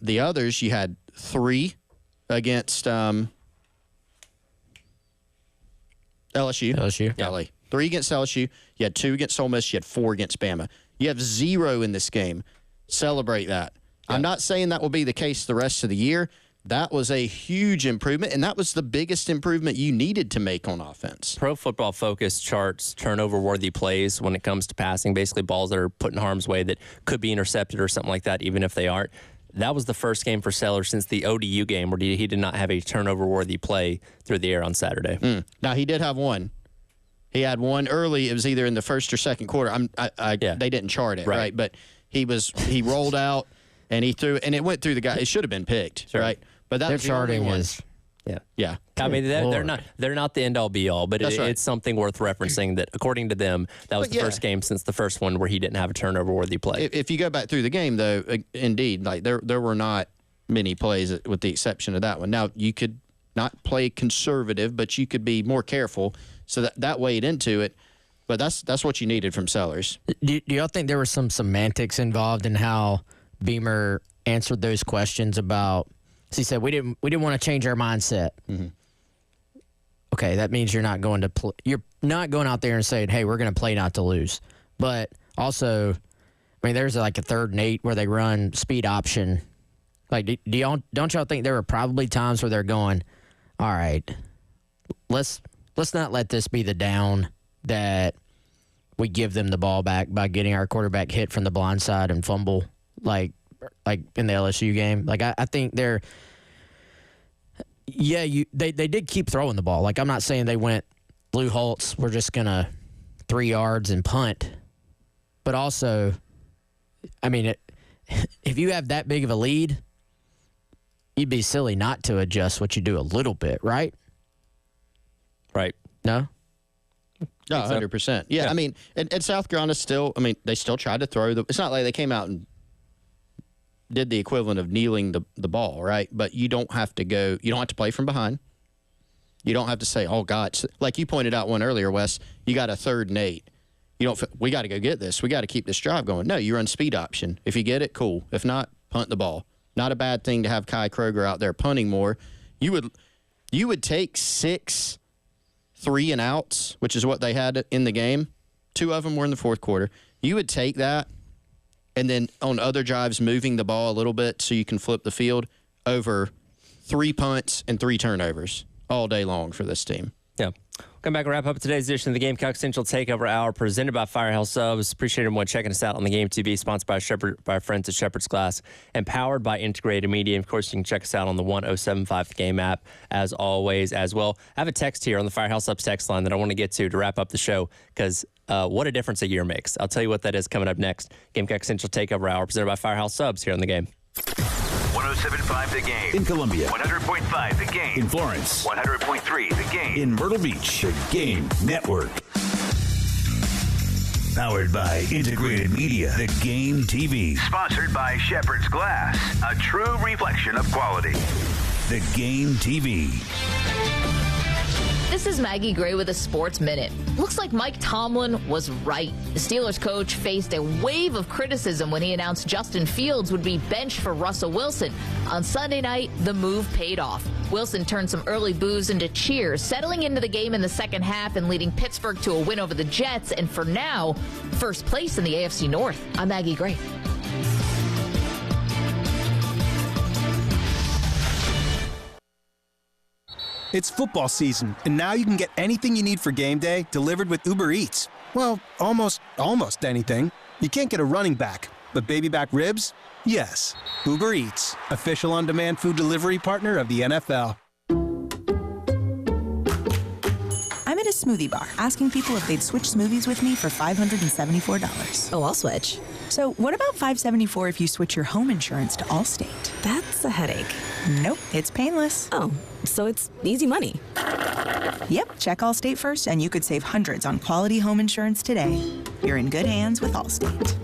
The others, you had 3 against LSU. Yeah. 3 against LSU. You had 2 against Ole Miss. You had 4 against Bama. You have 0 in this game. Celebrate that. Yeah. I'm not saying that will be the case the rest of the year. That was a huge improvement, and that was the biggest improvement you needed to make on offense. Pro Football Focus charts turnover-worthy plays when it comes to passing, basically balls that are put in harm's way that could be intercepted or something like that, even if they aren't. That was the first game for Sellers since the ODU game where he did not have a turnover-worthy play through the air on Saturday. Now, he did have one. He had one early. It was either in the first or second quarter. They didn't chart it, right? But he rolled out, and he threw, and it went through the guy. It should have been picked, right? But that their was charting the is, yeah. I mean, they're not the end all be all, but it's something worth referencing that according to them, that was the first game since the first one where he didn't have a turnover worthy play. If you go back through the game, though, indeed, like there were not many plays with the exception of that one. Now you could not play conservative, but you could be more careful, so that weighed into it. But that's what you needed from Sellers. Do y'all think there was some semantics involved in how Beamer answered those questions about? So he said we didn't want to change our mindset. Mm-hmm. Okay, that means you're not going to you're not going out there and saying, "Hey, we're going to play not to lose." But also, I mean, there's like a 3rd and 8 where they run speed option. Like, don't y'all think there were probably times where they're going, "All right, let's not let this be the down that we give them the ball back by getting our quarterback hit from the blind side and fumble like in the LSU game." Like, I think they're they did keep throwing the ball. Like, I'm not saying they went Lou Holtz, we're just gonna 3 yards and punt. But also, I mean, if you have that big of a lead, you'd be silly not to adjust what you do a little bit, right? Right. No? No, 100%. Yeah, I mean, and South Carolina still, they still tried to throw it's not like they came out and did the equivalent of kneeling the ball, right? But you don't have to play from behind. You don't have to say, oh, God. Like you pointed out one earlier, Wes, you got a 3rd and 8. We got to go get this. We got to keep this drive going. No, you run speed option. If you get it, cool. If not, punt the ball. Not a bad thing to have Kai Kroger out there punting more. You would take 6 3 and outs, which is what they had in the game. 2 of them were in the fourth quarter. You would take that, and then on other drives, moving the ball a little bit so you can flip the field over 3 punts and 3 turnovers all day long for this team. Yeah. Come back and wrap up today's edition of the Gamecock Central Takeover Hour presented by Firehouse Subs. Appreciate everyone checking us out on the Game TV, sponsored by our friends at Shepherd's Glass and powered by Integrated Media. Of course, you can check us out on the 1075 The Game app as always as well. I have a text here on the Firehouse Subs text line that I want to get to wrap up the show because what a difference a year makes. I'll tell you what that is coming up next. Gamecock Central Takeover Hour presented by Firehouse Subs here on the Game. 107.5 The Game. In Columbia. 100.5 The Game. In Florence. 100.3 The Game. In Myrtle Beach. The Game Network. Powered by Integrated Media. The Game TV. Sponsored by Shepherd's Glass, a true reflection of quality. The Game TV. This is Maggie Gray with a Sports Minute. Looks like Mike Tomlin was right. The Steelers coach faced a wave of criticism when he announced Justin Fields would be benched for Russell Wilson. On Sunday night, the move paid off. Wilson turned some early boos into cheers, settling into the game in the second half and leading Pittsburgh to a win over the Jets, and for now, first place in the AFC North. I'm Maggie Gray. It's football season, and now you can get anything you need for game day delivered with Uber Eats. Well, almost anything. You can't get a running back, but baby back ribs? Yes. Uber Eats, official on-demand food delivery partner of the NFL. I'm at a smoothie bar asking people if they'd switch smoothies with me for $574. Oh, I'll switch. So what about $574 if you switch your home insurance to Allstate? That's a headache. Nope, it's painless. Oh, so it's easy money. Yep, check Allstate first and you could save hundreds on quality home insurance today. You're in good hands with Allstate.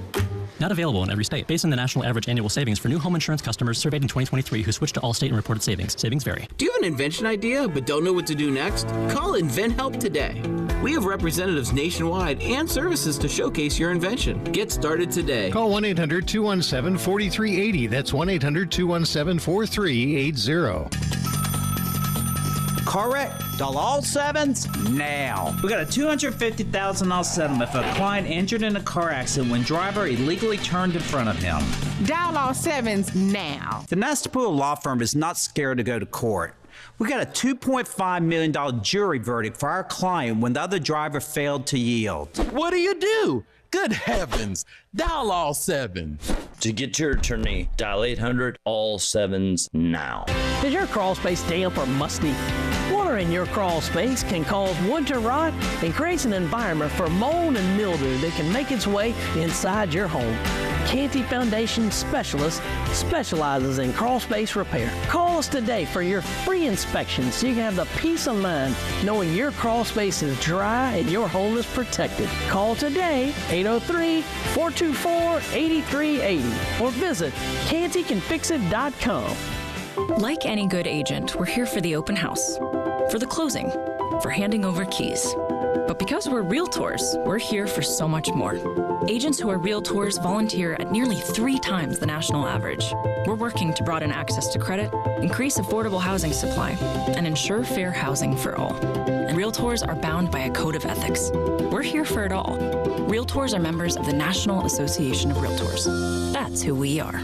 Not available in every state. Based on the national average annual savings for new home insurance customers surveyed in 2023 who switched to Allstate and reported savings. Savings vary. Do you have an invention idea but don't know what to do next? Call Invent Help today. We have representatives nationwide and services to showcase your invention. Get started today. Call 1-800-217-4380. That's 1-800-217-4380. Correct. All sevens now. We got a $250,000 settlement for a client injured in a car accident when driver illegally turned in front of him. Dial all sevens now. The Nestapool Law Firm is not scared to go to court. We got a $2.5 million jury verdict for our client when the other driver failed to yield. What do? Good heavens. Dial all sevens. To get your attorney, dial 800 all sevens now. Is your crawl space damp or musty? Water in your crawl space can cause wood to rot and creates an environment for mold and mildew that can make its way inside your home. Canty Foundation Specialist specializes in crawl space repair. Call us today for your free inspection so you can have the peace of mind knowing your crawl space is dry and your home is protected. Call today, 803-424-8380 or visit cantycanfixit.com. Like any good agent, we're here for the open house, for the closing, for handing over keys. But because we're realtors, we're here for so much more. Agents who are realtors volunteer at nearly 3 times the national average. We're working to broaden access to credit, increase affordable housing supply, and ensure fair housing for all. And realtors are bound by a code of ethics. We're here for it all. Realtors are members of the National Association of Realtors. That's who we are.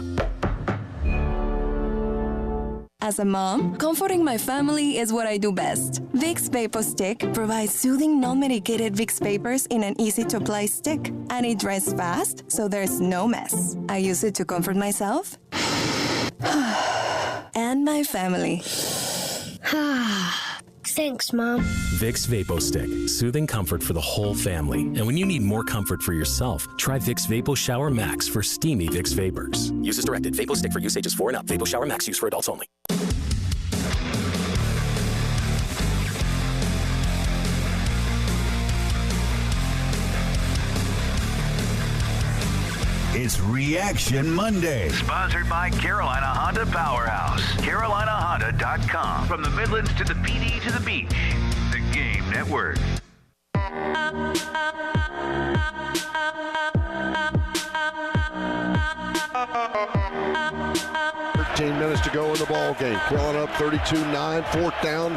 As a mom, comforting my family is what I do best. Vicks Vapor Stick provides soothing, non-medicated Vicks vapors in an easy-to-apply stick, and it dries fast, so there's no mess. I use it to comfort myself and my family. Thanks, Mom. Vicks Vapo Stick. Soothing comfort for the whole family. And when you need more comfort for yourself, try Vicks Vapo Shower Max for steamy Vicks Vapors. Use as directed. Vapo Stick for use ages 4 and up. Vapo Shower Max used for adults only. It's Reaction Monday. Sponsored by Carolina Honda Powerhouse. CarolinaHonda.com. From the Midlands to the PD to the beach. The Game Network. 13 minutes to go in the ball game. Carolina up 32-9, 4th down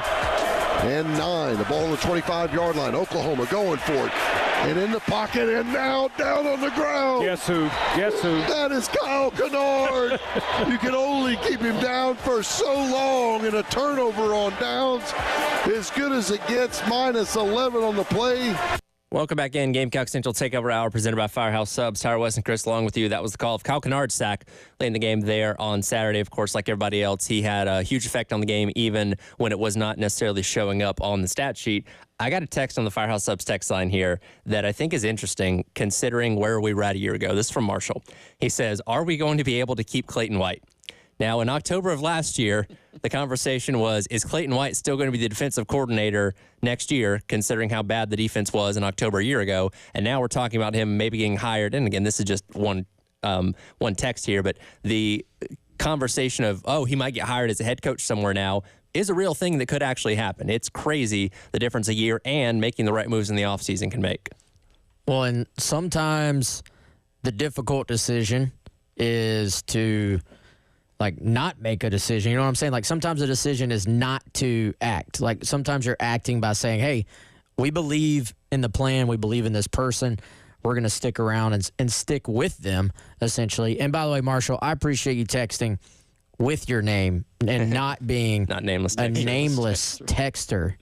and 9. The ball on the 25-yard line. Oklahoma going for it. And in the pocket, and now down on the ground. Guess who? That is Kyle Kennard. You can only keep him down for so long, and a turnover on downs. As good as it gets, minus 11 on the play. Welcome back in. Gamecock Central Takeover Hour presented by Firehouse Subs. Tyler West and Chris along with you. That was the call of Kyle Kennard's sack late in the game there on Saturday. Of course, like everybody else, he had a huge effect on the game even when it was not necessarily showing up on the stat sheet. I got a text on the Firehouse Subs text line here that I think is interesting considering where we were at a year ago. This is from Marshall. He says, are we going to be able to keep Clayton White? Now, in October of last year, the conversation was, is Clayton White still going to be the defensive coordinator next year, considering how bad the defense was in October a year ago? And now we're talking about him maybe getting hired. And again, this is just one text here, but the conversation of, he might get hired as a head coach somewhere now is a real thing that could actually happen. It's crazy the difference a year and making the right moves in the offseason can make. Well, and sometimes the difficult decision is to not make a decision. You know what I'm saying? Like sometimes the decision is not to act. Like sometimes you're acting by saying, hey, we believe in the plan. We believe in this person. We're going to stick around and stick with them, essentially. And by the way, Marshall, I appreciate you texting with your name and not being not nameless a nameless texter.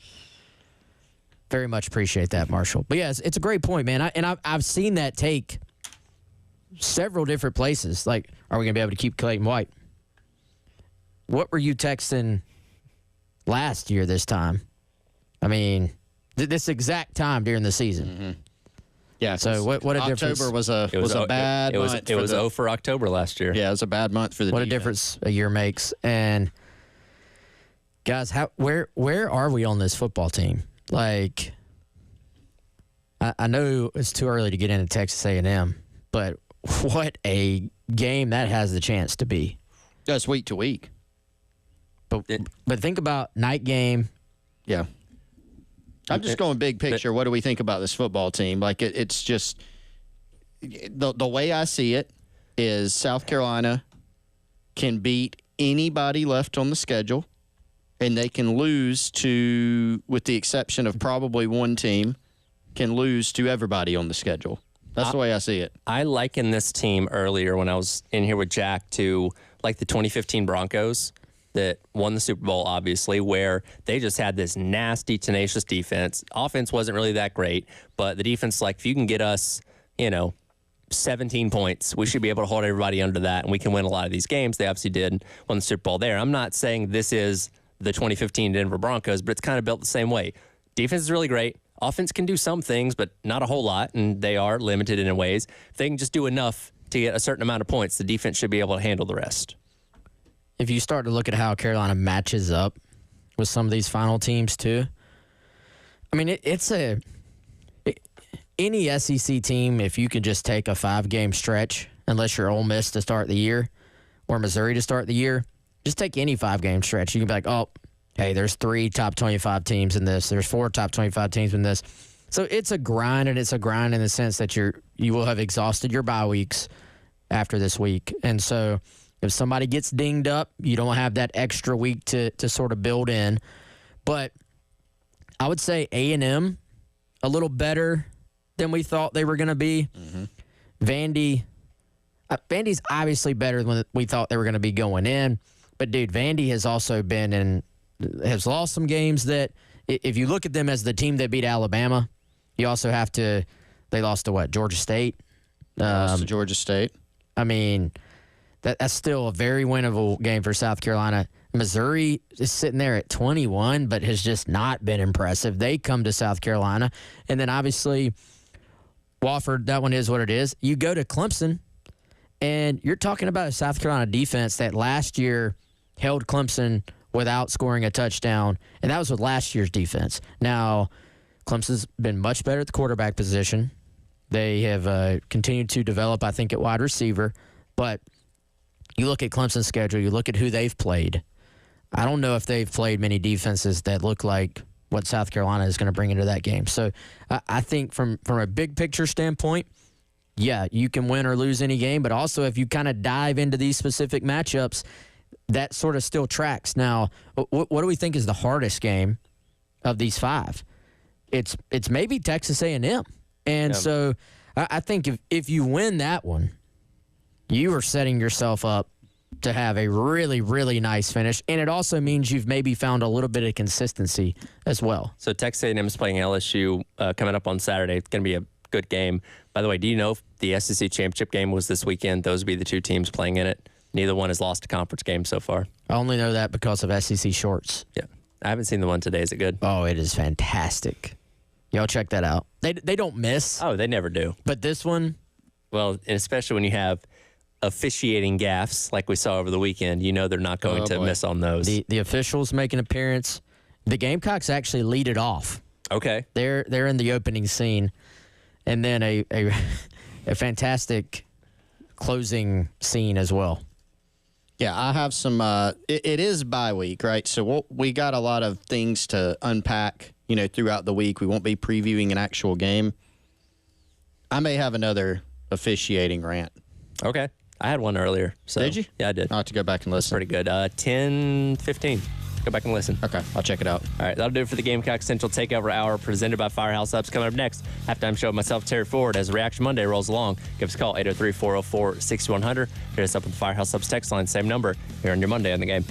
Very much appreciate that, Marshall. But yeah, it's a great point, man. I've seen that take several different places. Like, are we going to be able to keep Clayton White? What were you texting last year this time? I mean, this exact time during the season. Mm-hmm. Yeah. So what a October difference. was a bad month. It was 0 for October last year. Yeah, it was a bad month for the What defense. a difference a year makes. And guys, where are we on this football team? Like, I know it's too early to get into Texas A&M, but what a game that has the chance to be. That's week to week. But think about night game. Yeah. I'm just going big picture. What do we think about this football team? Like, it's just the way I see it is South Carolina can beat anybody left on the schedule, and they can lose to, with the exception of probably one team, can lose to everybody on the schedule. That's the way I see it. I likened this team earlier when I was in here with Jack to like the 2015 Broncos that won the Super Bowl, obviously, where they just had this nasty, tenacious defense. Offense wasn't really that great, but the defense, like, if you can get us, 17 points, we should be able to hold everybody under that, and we can win a lot of these games. They obviously did, won the Super Bowl there. I'm not saying this is the 2015 Denver Broncos, but it's kind of built the same way. Defense is really great. Offense can do some things, but not a whole lot, and they are limited in ways. If they can just do enough to get a certain amount of points, the defense should be able to handle the rest. If you start to look at how Carolina matches up with some of these final teams too, I mean, any SEC team, if you can just take a 5-game stretch, unless you're Ole Miss to start the year or Missouri to start the year, just take any 5-game stretch. You can be like, oh, hey, there's 3 top 25 teams in this. There's 4 top 25 teams in this. So it's a grind, and it's a grind in the sense that you will have exhausted your bye weeks after this week. And so if somebody gets dinged up, you don't have that extra week to sort of build in. But I would say A&M a little better than we thought they were going to be. Mm-hmm. Vandy's obviously better than we thought they were going to be going in. But, dude, Vandy has also has lost some games that, if you look at them as the team that beat Alabama, you also have to, they lost to what, Georgia State? Lost to Georgia State. I mean, that's still a very winnable game for South Carolina. Missouri is sitting there at 21, but has just not been impressive. They come to South Carolina. And then, obviously, Wofford, that one is what it is. You go to Clemson, and you're talking about a South Carolina defense that last year held Clemson without scoring a touchdown, and that was with last year's defense. Now, Clemson's been much better at the quarterback position. They have continued to develop, I think, at wide receiver. But you look at Clemson's schedule, you look at who they've played. I don't know if they've played many defenses that look like what South Carolina is going to bring into that game. So I think from a big picture standpoint, yeah, you can win or lose any game, but also if you kind of dive into these specific matchups, that sort of still tracks. Now, what do we think is the hardest game of these 5? It's maybe Texas A&M. And so I think if you win that one, you are setting yourself up to have a really, really nice finish. And it also means you've maybe found a little bit of consistency as well. So Texas A&M is playing LSU coming up on Saturday. It's going to be a good game. By the way, do you know if the SEC championship game was this weekend? Those would be the 2 teams playing in it. Neither one has lost a conference game so far. I only know that because of SEC shorts. Yeah. I haven't seen the one today. Is it good? Oh, it is fantastic. Y'all check that out. They don't miss. Oh, they never do. But this one. Well, and especially when you have officiating gaffes like we saw over the weekend, you know they're not going to miss on those. The officials make an appearance. The Gamecocks actually lead it off. Okay. They're in the opening scene, and then a fantastic closing scene as well. Yeah, I have some. It is bye week, right? So we got a lot of things to unpack, throughout the week. We won't be previewing an actual game. I may have another officiating rant. Okay. I had one earlier. So. Did you? Yeah, I did. I'll have to go back and listen. That's pretty good. 10:15. Go back and listen. Okay, I'll check it out. All right, that'll do it for the Gamecock Central Takeover Hour presented by Firehouse Subs. Coming up next, halftime show with myself, Terry Ford, as Reaction Monday rolls along. Give us a call, 803-404-6100. Hit us up with the Firehouse Subs text line, same number, here on your Monday on the Game.